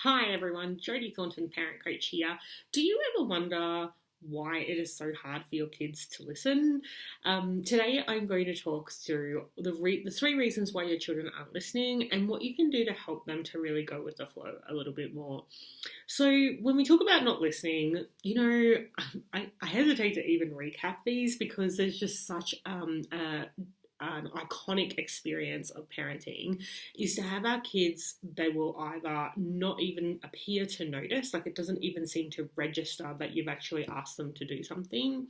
Hi everyone, Jodie Thornton, parent coach here. Do you ever wonder why it is so hard for your kids to listen? Today I'm going to talk through the three reasons why your children aren't listening and what you can do to help them to really go with the flow a little bit more. So when we talk about not listening, I hesitate to even recap these because there's just such an iconic experience of parenting is to have our kids, they will either not even appear to notice, like it doesn't even seem to register that you've actually asked them to do something.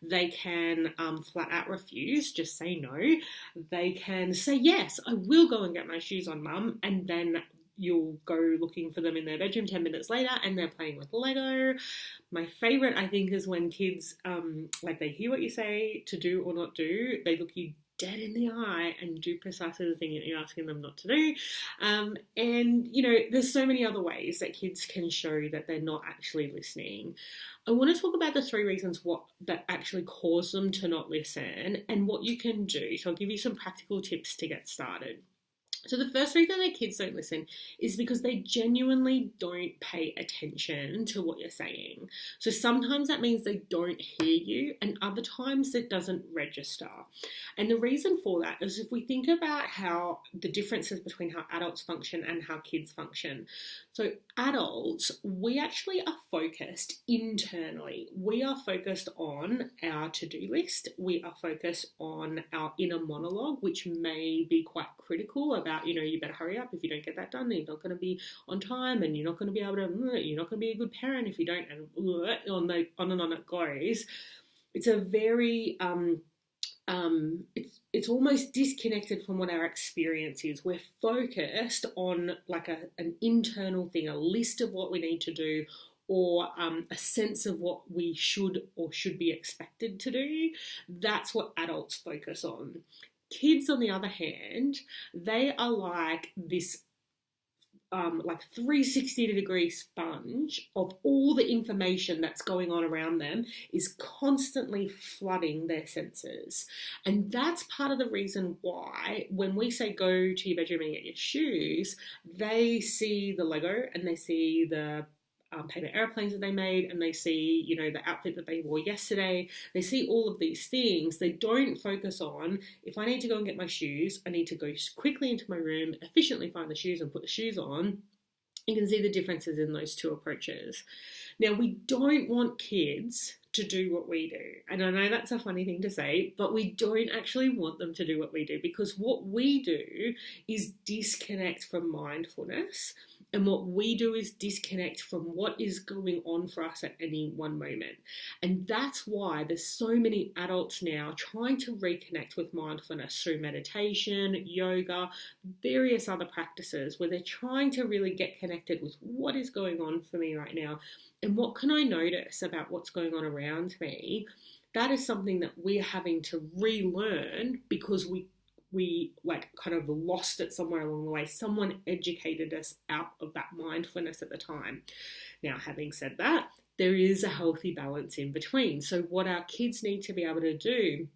They can flat out refuse, just say no. They can say, yes, I will go and get my shoes on, mum, and then you'll go looking for them in their bedroom 10 minutes later and they're playing with Lego. My favourite, I think, is when kids, they hear what you say to do or not do, they look you dead in the eye and do precisely the thing that you're asking them not to do. There's so many other ways that kids can show that they're not actually listening. I want to talk about the three reasons that actually cause them to not listen and what you can do. So I'll give you some practical tips to get started. So the first reason that kids don't listen is because they genuinely don't pay attention to what you're saying. So sometimes that means they don't hear you and other times it doesn't register. And the reason for that is if we think about how the differences between how adults function and how kids function. So adults, we actually are focused internally. We are focused on our to-do list. We are focused on our inner monologue, which may be quite critical about, you better hurry up if you don't get that done, you're not going to be on time and you're not going to be able to, you're not going to be a good parent if you don't, and on and on it goes. It's a very, it's almost disconnected from what our experience is. We're focused on like an internal thing, a list of what we need to do, or a sense of what we should or should be expected to do. That's what adults focus on. Kids, on the other hand, they are like this 360-degree sponge of all the information that's going on around them is constantly flooding their senses. And that's part of the reason why when we say go to your bedroom and get your shoes, they see the Lego and they see the paper airplanes that they made, and they see, the outfit that they wore yesterday. They see all of these things. They don't focus on, if I need to go and get my shoes, I need to go quickly into my room, efficiently find the shoes and put the shoes on. You can see the differences in those two approaches. Now, we don't want kids to do what we do. And I know that's a funny thing to say, but we don't actually want them to do what we do, because what we do is disconnect from mindfulness. And what we do is disconnect from what is going on for us at any one moment. And that's why there's so many adults now trying to reconnect with mindfulness through meditation, yoga, various other practices where they're trying to really get connected with what is going on for me right now and what can I notice about what's going on around me. That is something that we're having to relearn because we kind of lost it somewhere along the way. Someone educated us out of that mindfulness at the time. Now, having said that, there is a healthy balance in between. So what our kids need to be able to do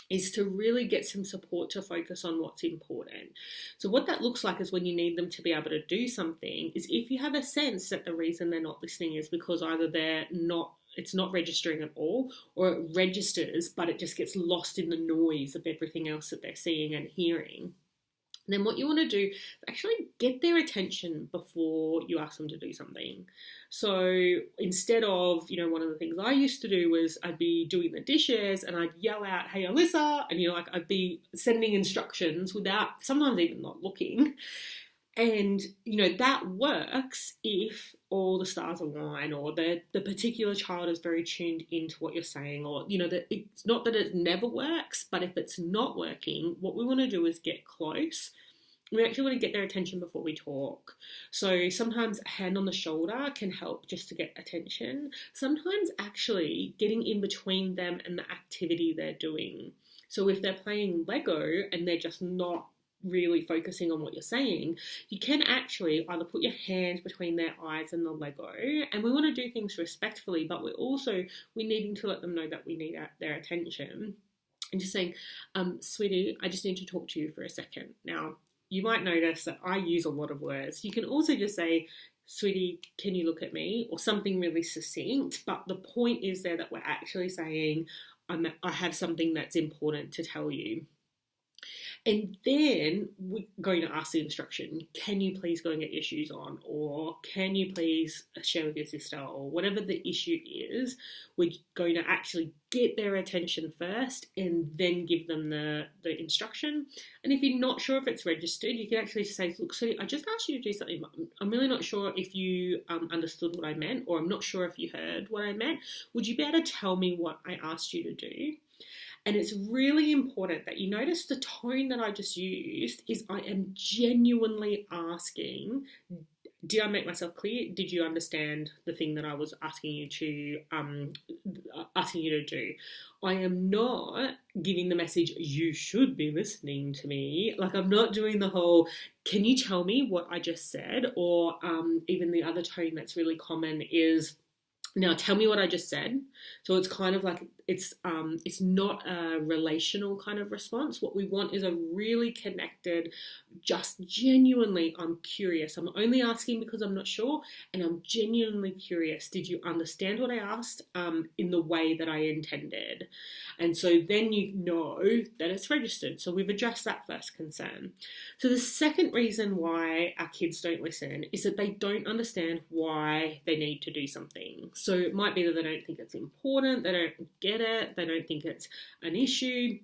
is to really get some support to focus on what's important. So what that looks like is when you need them to be able to do something is if you have a sense that the reason they're not listening is because either it's not registering at all, or it registers, but it just gets lost in the noise of everything else that they're seeing and hearing. And then what you want to do is actually get their attention before you ask them to do something. So instead of, one of the things I used to do was I'd be doing the dishes and I'd yell out, hey, Alyssa, and I'd be sending instructions without sometimes even not looking. And, that works if all the stars align or the particular child is very tuned into what you're saying, or, that it's not that it never works, but if it's not working, what we want to do is get close. We actually want to get their attention before we talk. So sometimes a hand on the shoulder can help just to get attention. Sometimes actually getting in between them and the activity they're doing. So if they're playing Lego and they're just not really focusing on what you're saying, you can actually either put your hand between their eyes and the Lego, and we want to do things respectfully, but we're needing to let them know that we need their attention, and just saying, sweetie, I just need to talk to you for a second. Now, you might notice that I use a lot of words. You can also just say, sweetie, can you look at me? Or something really succinct. But the point is there that we're actually saying, I have something that's important to tell you. And then we're going to ask the instruction, can you please go and get your shoes on? Or can you please share with your sister? Or whatever the issue is, we're going to actually get their attention first and then give them the instruction. And if you're not sure if it's registered, you can actually say, look, so I just asked you to do something. I'm really not sure if you understood what I meant, or I'm not sure if you heard what I meant. Would you be able to tell me what I asked you to do? And it's really important that you notice the tone that I just used is I am genuinely asking, did I make myself clear? Did you understand the thing that I was asking you to do? I am not giving the message, you should be listening to me. Like, I'm not doing the whole, can you tell me what I just said? Or even the other tone that's really common is, now tell me what I just said. So it's kind of like, it's not a relational kind of response. What we want is a really connected, just genuinely, I'm curious. I'm only asking because I'm not sure, and I'm genuinely curious. Did you understand what I asked in the way that I intended? And so then you know that it's registered. So we've addressed that first concern. So the second reason why our kids don't listen is that they don't understand why they need to do something. So it might be that they don't think it's important, they don't get it, they don't think it's an issue.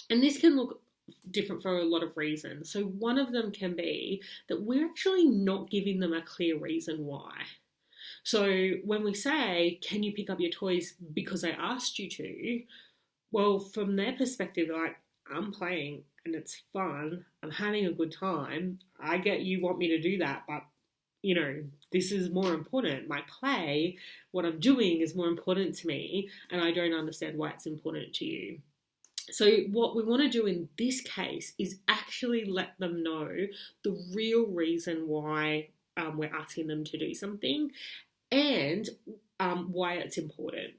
And this can look different for a lot of reasons. So one of them can be that we're actually not giving them a clear reason why. So when we say, can you pick up your toys because I asked you to? Well, from their perspective, like, I'm playing and it's fun, I'm having a good time, I get you want me to do that, but you know, this is more important. My play, what I'm doing is more important to me, and I don't understand why it's important to you. So what we want to do in this case is actually let them know the real reason why we're asking them to do something and why it's important.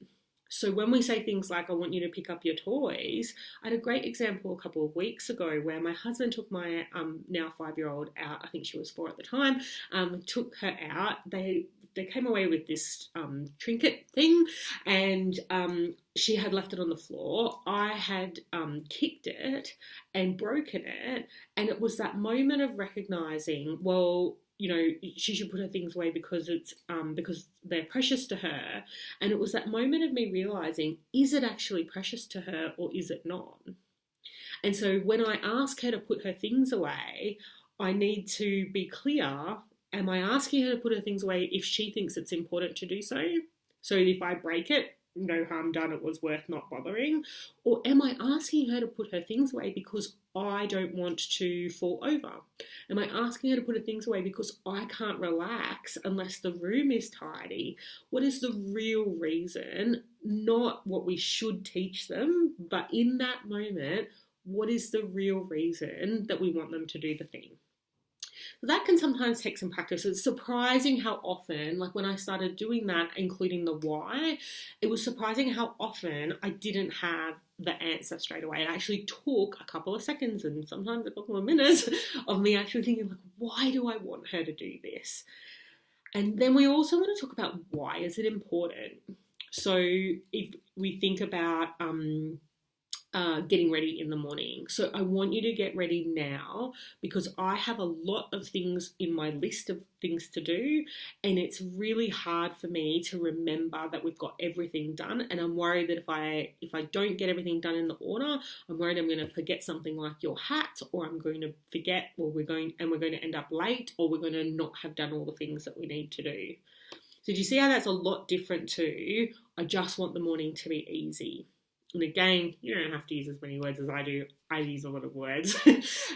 So when we say things like, I want you to pick up your toys, I had a great example a couple of weeks ago where my husband took my now 5-year-old out. I think she was 4 at the time. Took her out. They came away with this trinket thing, and she had left it on the floor. I had kicked it and broken it, and it was that moment of recognizing, well, you know, she should put her things away because it's because they're precious to her. And it was that moment of me realizing, is it actually precious to her or is it not? And so when I ask her to put her things away, I need to be clear. Am I asking her to put her things away if she thinks it's important to do so? So if I break it, no harm done, it was worth not bothering? Or am I asking her to put her things away because I don't want to fall over? Am I asking her to put her things away because I can't relax unless the room is tidy? What is the real reason? Not what we should teach them, but in that moment, what is the real reason that we want them to do the thing? That can sometimes take some practice. It's surprising how often, like when I started doing that, including the why, it was surprising how often I didn't have the answer straight away. It actually took a couple of seconds and sometimes a couple of minutes of me actually thinking, like, why do I want her to do this? And then we also want to talk about why is it important. So if we think about getting ready in the morning. So I want you to get ready now because I have a lot of things in my list of things to do, and it's really hard for me to remember that we've got everything done. And I'm worried that if I don't get everything done in the order, I'm worried I'm going to forget something like your hat, or I'm going to forget, or we're going to end up late, or we're going to not have done all the things that we need to do. So do you see how that's a lot different to, I just want the morning to be easy? And again, you don't have to use as many words as I do. I use a lot of words.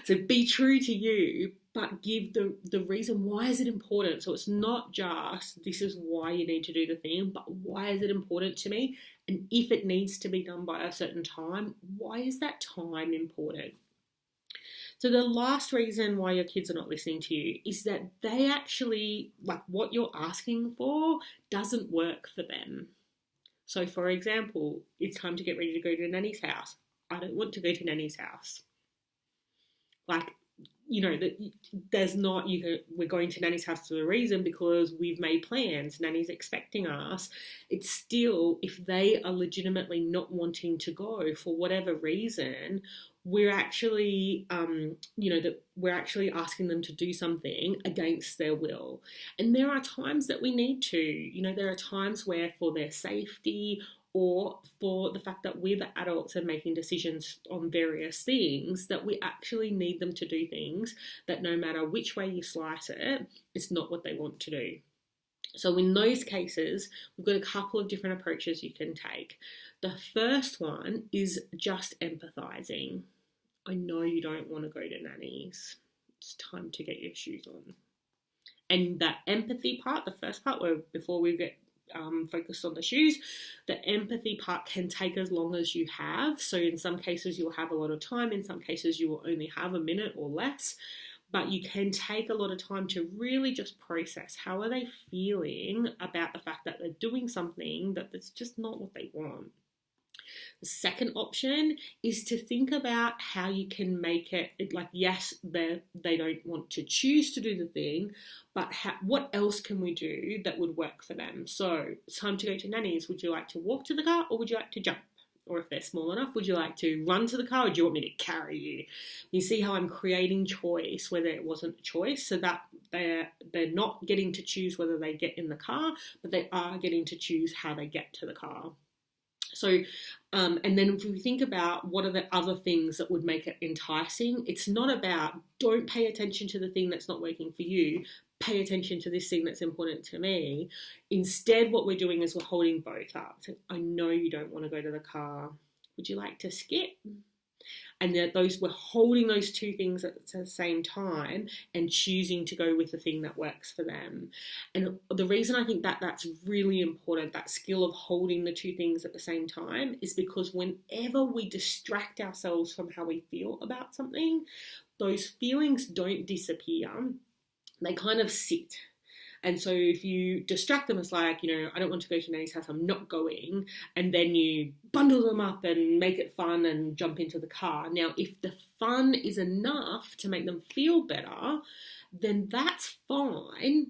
So be true to you, but give the reason. Why is it important? So it's not just, this is why you need to do the thing, but why is it important to me? And if it needs to be done by a certain time, why is that time important? So the last reason why your kids are not listening to you is that they actually, like, what you're asking for doesn't work for them. So, for example, it's time to get ready to go to Nanny's house. I don't want to go to Nanny's house. Like, that there's not, we're going to nanny's house for a reason because we've made plans, nanny's expecting us. It's still, if they are legitimately not wanting to go for whatever reason, we're actually, that we're actually asking them to do something against their will. And there are times that we need to, there are times where for their safety or for the fact that we're the adults and making decisions on various things, that we actually need them to do things that no matter which way you slice it, it's not what they want to do. So in those cases, we've got a couple of different approaches you can take. The first one is just empathizing. I know you don't want to go to nannies. It's time to get your shoes on. And that empathy part, the first part, where before we get focused on the shoes, the empathy part can take as long as you have. So in some cases you'll have a lot of time, in some cases you will only have a minute or less, but you can take a lot of time to really just process how are they feeling about the fact that they're doing something that's just not what they want. The second option is to think about how you can make it like, yes, they don't want to choose to do the thing, but what else can we do that would work for them? So it's time to go to nannies. Would you like to walk to the car or would you like to jump? Or if they're small enough, would you like to run to the car or do you want me to carry you? You see how I'm creating choice where there wasn't a choice, so that they're not getting to choose whether they get in the car, but they are getting to choose how they get to the car. So, and then if we think about what are the other things that would make it enticing, it's not about don't pay attention to the thing that's not working for you, pay attention to this thing that's important to me. Instead, what we're doing is we're holding both up. So, I know you don't want to go to the car. Would you like to skip? And that we're holding those two things at the same time and choosing to go with the thing that works for them. And the reason I think that that's really important, that skill of holding the two things at the same time, is because whenever we distract ourselves from how we feel about something, those feelings don't disappear. They kind of sit. And so if you distract them, it's like, I don't want to go to nanny's house, I'm not going. And then you bundle them up and make it fun and jump into the car. Now, if the fun is enough to make them feel better, then that's fine.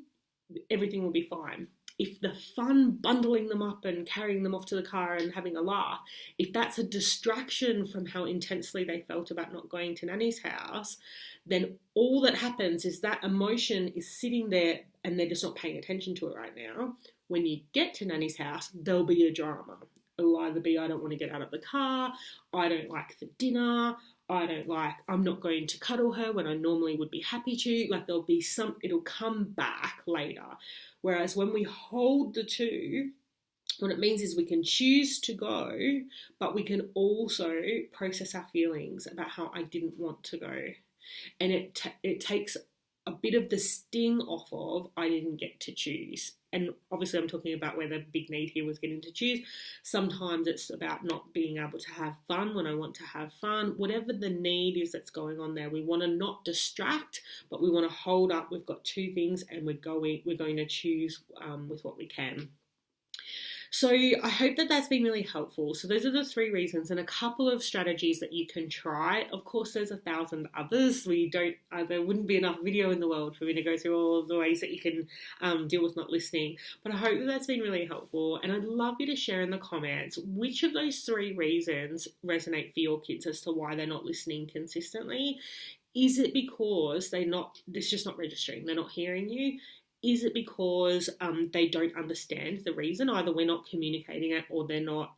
Everything will be fine. If the fun bundling them up and carrying them off to the car and having a laugh, if that's a distraction from how intensely they felt about not going to nanny's house, then all that happens is that emotion is sitting there and they're just not paying attention to it right now. When you get to nanny's house, there'll be a drama. It'll either be, I don't want to get out of the car, I don't like the dinner, I'm not going to cuddle her when I normally would be happy to. Like there'll be it'll come back later. Whereas when we hold the two, what it means is we can choose to go, but we can also process our feelings about how I didn't want to go. And it takes a bit of the sting off of I didn't get to choose. And obviously I'm talking about where the big need here was getting to choose. Sometimes it's about not being able to have fun when I want to have fun. Whatever the need is that's going on there, we want to not distract, but we want to hold up. We've got two things and we're going to choose with what we can. So I hope that that's been really helpful. So those are the three reasons and a couple of strategies that you can try. Of course, there's 1,000 others. There wouldn't be enough video in the world for me to go through all of the ways that you can deal with not listening. But I hope that that's been really helpful. And I'd love you to share in the comments which of those three reasons resonate for your kids as to why they're not listening consistently. Is it because it's just not registering? They're not hearing you? Is it because they don't understand the reason? Either we're not communicating it or they're not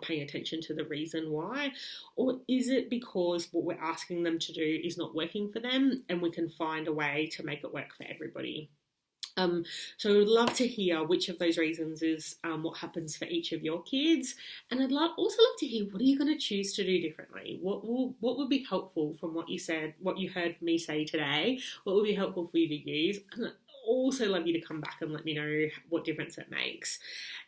paying attention to the reason why? Or is it because what we're asking them to do is not working for them and we can find a way to make it work for everybody? So I would love to hear which of those reasons is what happens for each of your kids. And I'd also love to hear, what are you going to choose to do differently? What would be helpful from what you said, what you heard me say today? What would be helpful for you to use? And also love you to come back and let me know what difference it makes.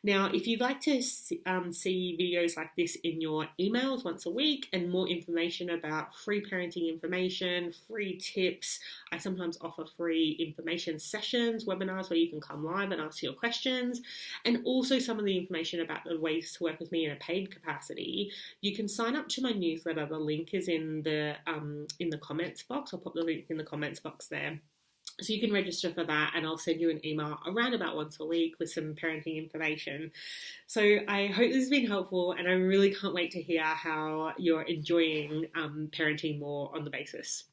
Now, if you'd like to see videos like this in your emails once a week and more information about free parenting information, free tips, I sometimes offer free information sessions, webinars where you can come live and ask your questions, and also some of the information about the ways to work with me in a paid capacity. You can sign up to my newsletter. The link is in the comments box. I'll pop the link in the comments box there. So you can register for that, and I'll send you an email around about once a week with some parenting information. So I hope this has been helpful, and I really can't wait to hear how you're enjoying parenting more on the basis.